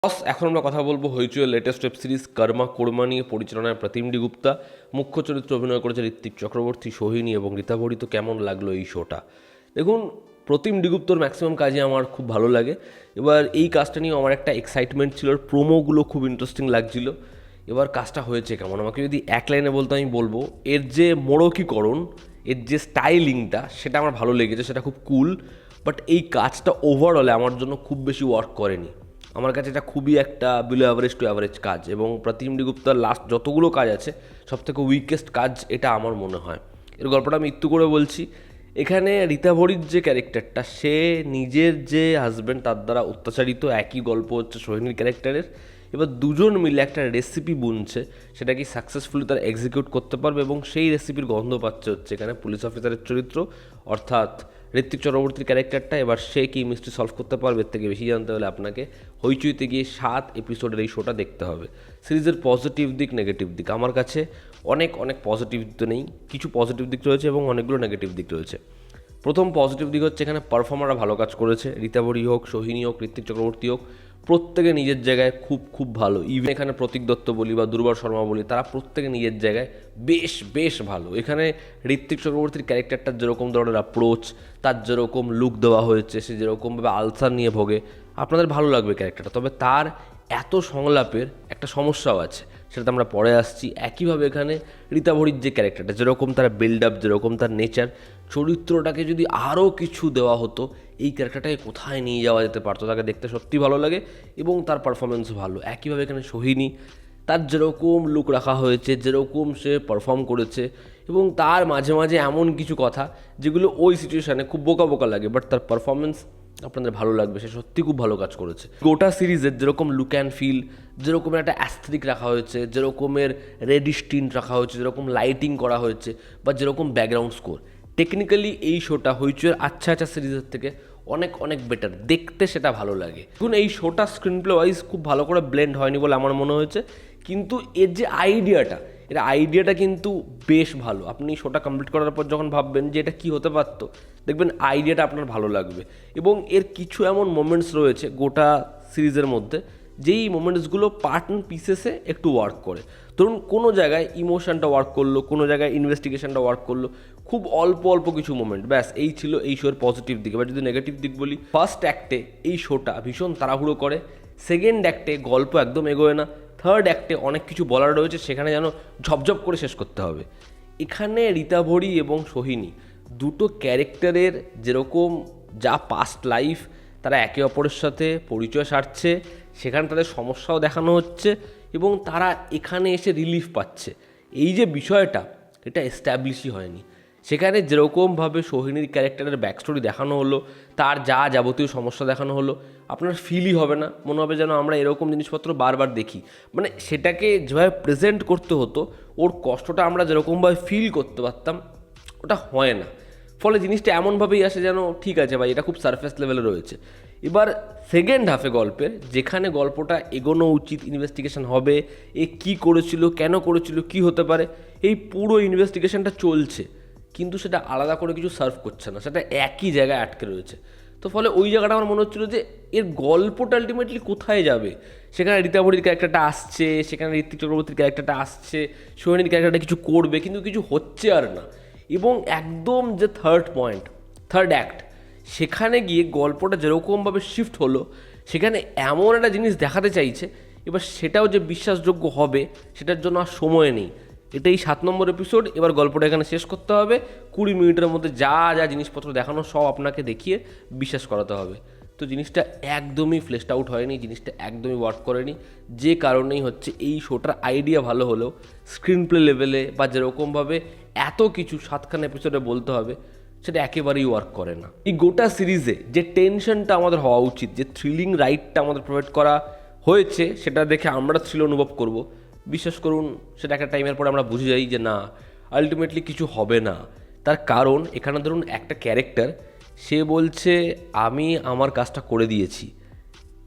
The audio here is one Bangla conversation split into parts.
এখন আমরা কথা বলবো হইচইয়ের লেটেস্ট ওয়েব সিরিজ কর্মা কোর্মা নিয়ে। পরিচালনায় প্রতিম ডি গুপ্তা, মুখ্য চরিত্রে অভিনয় করেছে ঋত্বিক চক্রবর্তী, সোহিনী এবং রীতা ভরি। তো কেমন লাগলো এই শোটা? দেখুন, প্রতিম ডি গুপ্তর ম্যাক্সিমাম কাজই আমার খুব ভালো লাগে। এবার এই কাজটা নিয়ে আমার একটা এক্সাইটমেন্ট ছিল, প্রোমোগুলো খুব ইন্টারেস্টিং লাগছিল। এবার কাজটা হয়েছে কেমন, আমাকে যদি এক লাইনে বলতে আমি বলবো এর যে মোড়কীকরণ, এর যে স্টাইলিংটা, সেটা আমার ভালো লেগেছে, সেটা খুব কুল। বাট এই কাজটা ওভারঅলে আমার জন্য খুব বেশি ওয়ার্ক করেনি। আমার কাছে এটা খুবই একটা বিলো অ্যাভারেজ টু অ্যাভারেজ কাজ, এবং প্রতিম ডি গুপ্তার লাস্ট যতগুলো কাজ আছে সবথেকে উইকেস্ট কাজ এটা আমার মনে হয়। এর গল্পটা আমি একটু করে বলছি। এখানে রীতা ভরির যে ক্যারেক্টারটা, সে নিজের যে হাজব্যান্ড তার দ্বারা অত্যাচারিত, একই গল্প হচ্ছে সোহিনীর ক্যারেক্টারের। এবার দুজন মিলে একটা রেসিপি বুনছে, সেটা কি সাকসেসফুলি তারা এক্সিকিউট করতে পারবে, এবং সেই রেসিপির গন্ধ পাচ্ছে হচ্ছে এখানে পুলিশ অফিসারের চরিত্র অর্থাৎ ঋত্বিক চক্রবর্তীর ক্যারেক্টারটা। এবার সে কি মিস্ট্রি সলভ করতে পারবে, এর থেকে বেশি জানতে হলে আপনাকে হইচইতে গিয়ে 7 এপিসোডের এই শোটা দেখতে হবে। সিরিজের পজিটিভ দিক, নেগেটিভ দিক, আমার কাছে অনেক পজিটিভ তো নেই, কিছু পজিটিভ দিক রয়েছে এবং অনেকগুলো নেগেটিভ দিক রয়েছে। প্রথম পজিটিভ দিক হচ্ছে এখানে পারফর্মাররা ভালো কাজ করেছে। রীতা ভরি হোক, সোহিনী হোক, ঋত্বিক চক্রবর্তী হোক, প্রত্যেকে নিজের জায়গায় খুব ভালো। ইভেন এখানে প্রতীক দত্ত বলি বা দুর্বার শর্মা বলি, তারা প্রত্যেকে নিজের জায়গায় বেশ ভালো। এখানে ঋত্বিক চক্রবর্তীর ক্যারেক্টারটার যেরকম ধরনের অ্যাপ্রোচ, তার যেরকম লুক দেওয়া হয়েছে, সে যেরকমভাবে আলসার নিয়ে ভোগে, আপনাদের ভালো লাগবে ক্যারেক্টারটা। তবে তার এত সংলাপের একটা সমস্যাও আছে, সেটা আমরা পরে আসছি। একইভাবে এখানে রীতা ভরির যে ক্যারেক্টারটা, যেরকম তার বিল্ড আপ, যেরকম তার নেচার, চরিত্রটাকে যদি আরও কিছু দেওয়া হতো, এই ক্যারেক্টারটাকে কোথায় নিয়ে যাওয়া যেতে পারতো, তাকে দেখতে সত্যি ভালো লাগে এবং তার পারফরমেন্সও ভালো। একইভাবে এখানে সোহিনী, তার যেরকম লুক রাখা হয়েছে, যেরকম সে পারফর্ম করেছে, এবং তার মাঝে মাঝে এমন কিছু কথা যেগুলো ওই সিচুয়েশানে খুব বোকা লাগে, বাট তার পারফরমেন্স আপনাদের ভালো লাগবে। সে সত্যি খুব ভালো কাজ করেছে। গোটা সিরিজের যেরকম লুক অ্যান্ড ফিল, যেরকম একটা অ্যাস্থেটিক রাখা হয়েছে, যেরকমের রেডিশ টিন্ট রাখা হয়েছে, যেরকম লাইটিং করা হয়েছে, বা যেরকম ব্যাকগ্রাউন্ড স্কোর, টেকনিক্যালি এই শোটা হইচইয়ের আচ্ছা সিরিজের থেকে অনেক বেটার। দেখতে সেটা ভালো লাগে। এখন এই শোটা স্ক্রিন প্লে ওয়াইজ খুব ভালো করে ব্লেন্ড হয়নি বলে আমার মনে হয়েছে, কিন্তু এর যে আইডিয়াটা কিন্তু বেশ ভালো। আপনি শোটা কমপ্লিট করার পর যখন ভাববেন যে এটা কী হতে পারতো, দেখবেন আইডিয়াটা আপনার ভালো লাগবে। এবং এর কিছু এমন মোমেন্টস রয়েছে গোটা সিরিজের মধ্যে, যেই মোমেন্টসগুলো পার্ট অ্যান্ড পিসেসে একটু ওয়ার্ক করে। ধরুন, কোনো জায়গায় ইমোশনটা ওয়ার্ক করলো, কোনো জায়গায় ইনভেস্টিগেশনটা ওয়ার্ক করলো, খুব অল্প কিছু মোমেন্ট, ব্যাস এই ছিল এই শোর পজিটিভ দিক। এবার যদি নেগেটিভ দিক বলি, ফার্স্ট অ্যাক্টে এই শোটা ভীষণ তাড়াহুড়ো করে, সেকেন্ড অ্যাক্টে গল্প একদম এগোয় না, থার্ড অ্যাক্টে অনেক কিছু বলার রয়েছে, সেখানে যেন ঝপঝপ করে শেষ করতে হবে। এখানে রীতা ভরি এবং সোহিনী দুটো ক্যারেক্টারের যেরকম যা পাস্ট লাইফ, তারা একে অপরের সাথে পরিচয় সারছে, সেখানে তাদের সমস্যাও দেখানো হচ্ছে, এবং তারা এখানে এসে রিলিফ পাচ্ছে। এই যে বিষয়টা, এটা এস্টাবলিশই হয়নি। সেখানে যেরকমভাবে সোহিনীর ক্যারেক্টারের ব্যাকস্টোরি দেখানো হলো, তার যা যাবতীয় সমস্যা দেখানো হলো, আপনার ফিলই হবে না, মনে হবে যেন আমরা এরকম জিনিসপত্র বারবার দেখি। মানে সেটাকে যেভাবে প্রেজেন্ট করতে হতো, ওর কষ্টটা আমরা যেরকমভাবে ফিল করতে পারতাম, ওটা হয় না। ফলে জিনিসটা এমনভাবেই আসে যেন ঠিক আছে ভাই, এটা খুব সারফেস লেভেলে রয়েছে। এবার সেকেন্ড হাফে গল্পের, যেখানে গল্পটা এগোনো উচিত, ইনভেস্টিগেশন হবে, এ কী করেছিল, কেন করেছিল, কী হতে পারে, এই পুরো ইনভেস্টিগেশনটা চলছে, কিন্তু সেটা আলাদা করে কিছু সার্ভ করছে না, সেটা একই জায়গায় আটকে রয়েছে। তো ফলে ওই জায়গাটা আমার মনে হচ্ছিলো যে এর গল্পটা আলটিমেটলি কোথায় যাবে। সেখানে রীতা ভরির ক্যারেক্টারটা আসছে, সেখানে ঋত্বিক চক্রবর্তীর ক্যারেক্টারটা আসছে, সোহিনীর ক্যারেক্টারটা কিছু করবে, কিন্তু কিছু হচ্ছে আর না। এবং একদম যে থার্ড অ্যাক্ট, সেখানে গিয়ে গল্পটা যেরকমভাবে শিফট হলো, সেখানে এমন একটা জিনিস দেখাতে চাইছে, এবার সেটাও যে বিশ্বাসযোগ্য হবে সেটার জন্য আর সময় নেই। এটাই 7 নম্বর এপিসোড। এবার গল্পটা এখানে শেষ করতে হবে, 20 মিনিটের মধ্যে যা জিনিসপত্র দেখানো সব আপনাকে দেখিয়ে বিশ্বাস করাতে হবে। তো জিনিসটা একদমই ফ্লেশড আউট হয়নি, জিনিসটা একদমই ওয়ার্ক করেনি। যে কারণেই হচ্ছে এই শোটার আইডিয়া ভালো হলেও স্ক্রিন প্লে লেভেলে বা যেরকমভাবে এত কিছু 7খান এপিসোডে বলতে হবে, সেটা একেবারেই ওয়ার্ক করে না। এই গোটা সিরিজে যে টেনশনটা আমাদের হওয়া উচিত, যে থ্রিলিং রাইডটা আমাদের প্রোভাইড করা হয়েছে, সেটা দেখে আমরা থ্রিল অনুভব করব, বিশ্বাস করুন সেটা একটা টাইমের পরে আমরা বুঝে যাই যে না, আলটিমেটলি কিছু হবে না। তার কারণ এখানে ধরুন একটা ক্যারেক্টার, সে বলছে আমি আমার কাজটা করে দিয়েছি।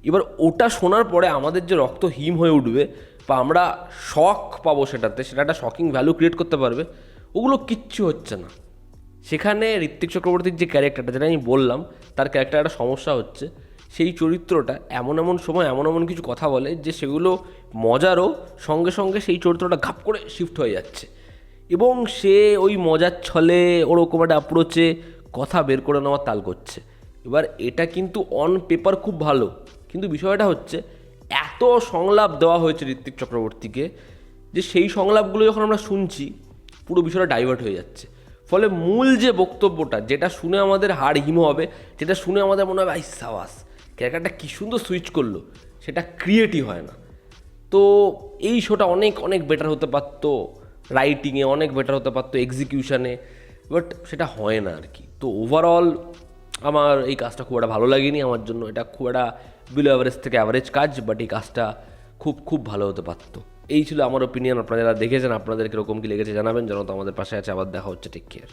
এবার ওটা শোনার পরে আমাদের যে রক্ত হিম হয়ে উঠবে, বা আমরা শক পাবো সেটাতে, সেটা একটা শকিং ভ্যালু ক্রিয়েট করতে পারবে, ওগুলো কিচ্ছু হচ্ছে না। সেখানে ঋত্বিক চক্রবর্তীর যে ক্যারেক্টারটা, যেটা আমি বললাম, তার ক্যারেক্টার একটা সমস্যা হচ্ছে, সেই চরিত্রটা এমন এমন সময় এমন এমন কিছু কথা বলে যে সেগুলো মজারও, সঙ্গে সঙ্গে সেই চরিত্রটা ঘাপ করে শিফট হয়ে যাচ্ছে এবং সে ওই মজার ছলে ওরকম একটা অ্যাপ্রোচে কথা বের করে নেওয়ার তাল করছে। এবার এটা কিন্তু অন পেপার খুব ভালো, কিন্তু বিষয়টা হচ্ছে এত সংলাপ দেওয়া হয়েছে ঋত্বিক চক্রবর্তীকে যে সেই সংলাপগুলো যখন আমরা শুনছি পুরো বিষয়টা ডাইভার্ট হয়ে যাচ্ছে। ফলে মূল যে বক্তব্যটা, যেটা শুনে আমাদের হাড় হিম হবে, যেটা শুনে আমাদের মনে হবে আই সাবাস ক্যারেক্টারটা কী সুন্দর সুইচ করলো, সেটা ক্রিয়েটই হয় না। তো এই শোটা অনেক অনেক বেটার হতে পারতো, রাইটিংয়ে অনেক বেটার হতে পারতো, এক্সিকিউশানে, বাট সেটা হয় না আর কি। তো ওভারঅল আমার এই কাজটা খুব একটা ভালো লাগেনি। আমার জন্য এটা খুব একটা বিলো অ্যাভারেজ থেকে অ্যাভারেজ কাজ, বাট এই কাজটা খুব খুব ভালো হতে পারতো। এই ছিল আমার ওপিনিয়ন। আপনারা যারা দেখেছেন আপনাদের কীরকম কী লেগেছে জানাবেন। যেন তো আমাদের পাশে আছে। আবার দেখা হচ্ছে। Take care.